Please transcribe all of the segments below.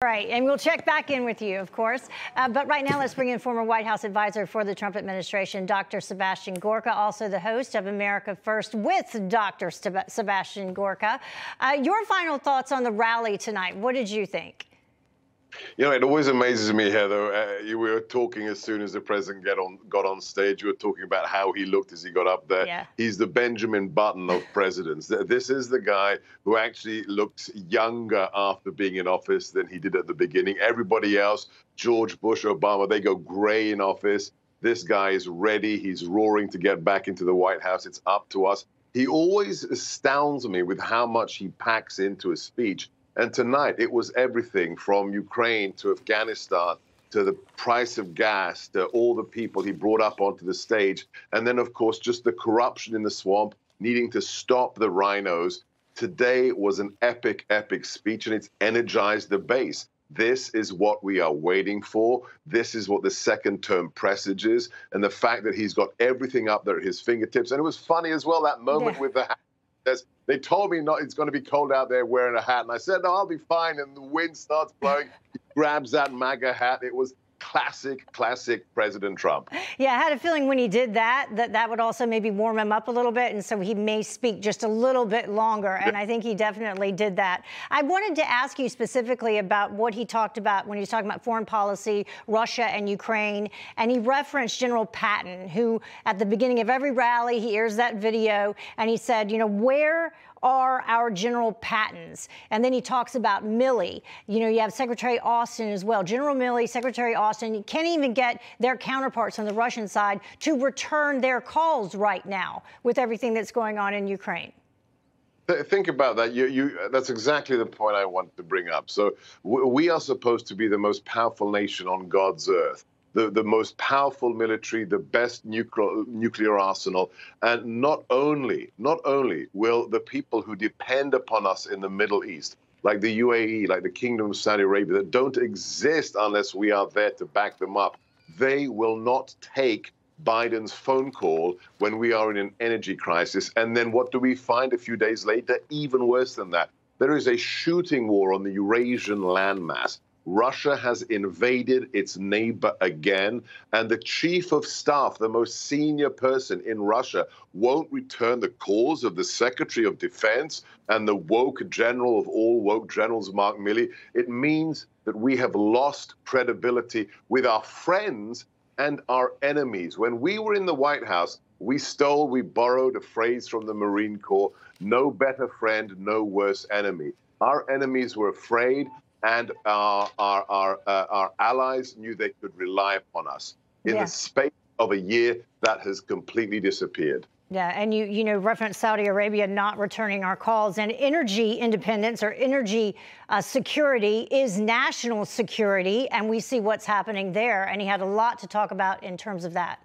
Right, and we'll check back in with you, of course. But right now, let's bring in former White House advisor for the Trump administration, Dr. Sebastian Gorka, also the host of America First with Dr. Sebastian Gorka. Your final thoughts on the rally tonight. What did you think? You know, it always amazes me, Heather. We were talking as soon as the president got on stage. We were talking about how he looked as he got up there. Yeah. He's the Benjamin Button of presidents. This is the guy who actually looks younger after being in office than he did at the beginning. Everybody else, George Bush, Obama, they go gray in office. This guy is ready. He's roaring to get back into the White House. It's up to us. He always astounds me with how much he packs into a speech. And tonight, it was everything from Ukraine to Afghanistan to the price of gas to all the people he brought up onto the stage. And then, of course, just the corruption in the swamp, needing to stop the rhinos. Today was an epic, epic speech, and it's energized the base. This is what we are waiting for. This is what the second term presages. And the fact that he's got everything up there at his fingertips. And it was funny as well, that moment with the hat. They told me it's going to be cold out there wearing a hat. And I said, no, I'll be fine. And the wind starts blowing. He grabs that MAGA hat. It was classic President Trump. Yeah, I had a feeling when he did that would also maybe warm him up a little bit. And so he may speak just a little bit longer. And I think he definitely did that. I wanted to ask you specifically about what he talked about when he was talking about foreign policy, Russia and Ukraine. And he referenced General Patton, who at the beginning of every rally, he airs that video. And he said, you know, where are our General Pattons? And then he talks about Milley. You know, you have Secretary Austin as well. General Milley, Secretary Austin, you can't even get their counterparts on the Russian side to return their calls right now with everything that's going on in Ukraine. Think about that. That's exactly the point I wanted to bring up. So we are supposed to be the most powerful nation on God's earth. The most powerful military, the best nuclear arsenal. And not only will the people who depend upon us in the Middle East, like the UAE, like the Kingdom of Saudi Arabia, that don't exist unless we are there to back them up, they will not take Biden's phone call when we are in an energy crisis. And then what do we find a few days later? Even worse than that. There is a shooting war on the Eurasian landmass. Russia has invaded its neighbor again, and the chief of staff, the most senior person in Russia, won't return the calls of the Secretary of Defense and the woke general of all woke generals, Mark Milley. It means that we have lost credibility with our friends and our enemies. When we were in the White House, we borrowed a phrase from the Marine Corps: no better friend, no worse enemy. Our enemies were afraid, and our allies knew they could rely upon us. In the space of a year, that has completely disappeared. Yeah, and you know, referenced Saudi Arabia not returning our calls, and energy independence or energy security is national security, and we see what's happening there. And he had a lot to talk about in terms of that.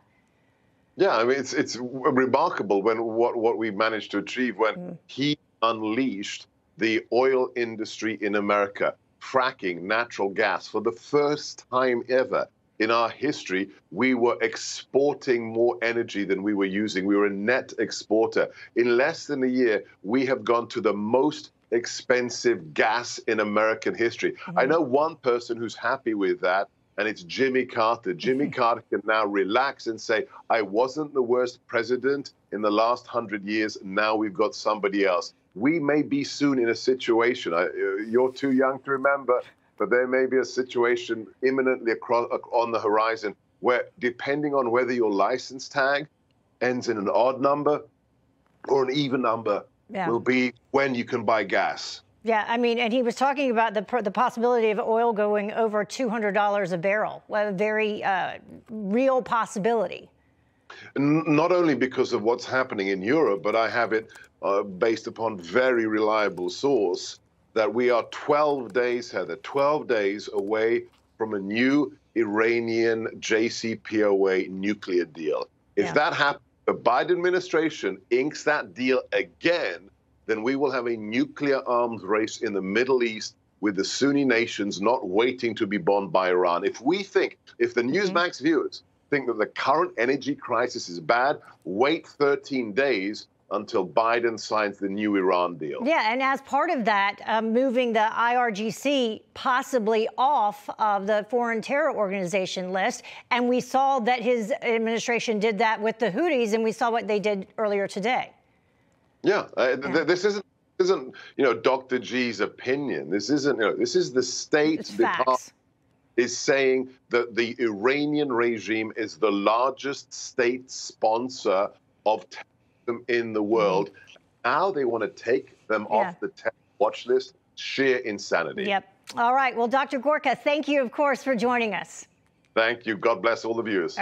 Yeah, I mean, it's remarkable what we managed to achieve when he unleashed the oil industry in America. Fracking natural gas for the first time ever in our history. We were exporting more energy than we were using. We were a net exporter. In less than a year, we have gone to the most expensive gas in American history. I know one person who's happy with that, and it's Jimmy Carter. Jimmy Carter can now relax and say, I wasn't the worst president in the last 100 years. Now we've got somebody else. We may be soon in a situation, you're too young to remember, but there may be a situation imminently on the horizon where, depending on whether your license tag ends in an odd number or an even number, will be when you can buy gas. Yeah, I mean, and he was talking about the possibility of oil going over $200 a barrel, a very real possibility. Not only because of what's happening in Europe, but I have it based upon very reliable source that we are 12 days, Heather, 12 days away from a new Iranian JCPOA nuclear deal. If that happens, the Biden administration inks that deal again, then we will have a nuclear arms race in the Middle East with the Sunni nations not waiting to be bombed by Iran. If the Newsmax viewers think that the current energy crisis is bad, wait 13 days until Biden signs the new Iran deal. Yeah, and as part of that, moving the IRGC possibly off of the foreign terror organization list. And we saw that his administration did that with the Houthis, and we saw what they did earlier today. Yeah, this isn't Dr. G's opinion. This isn't. This is the State Department is saying that the Iranian regime is the largest state sponsor of terrorism in the world. Now they want to take them off the terror watch list. Sheer insanity. Yep. All right. Well, Dr. Gorka, thank you, of course, for joining us. Thank you. God bless all the viewers.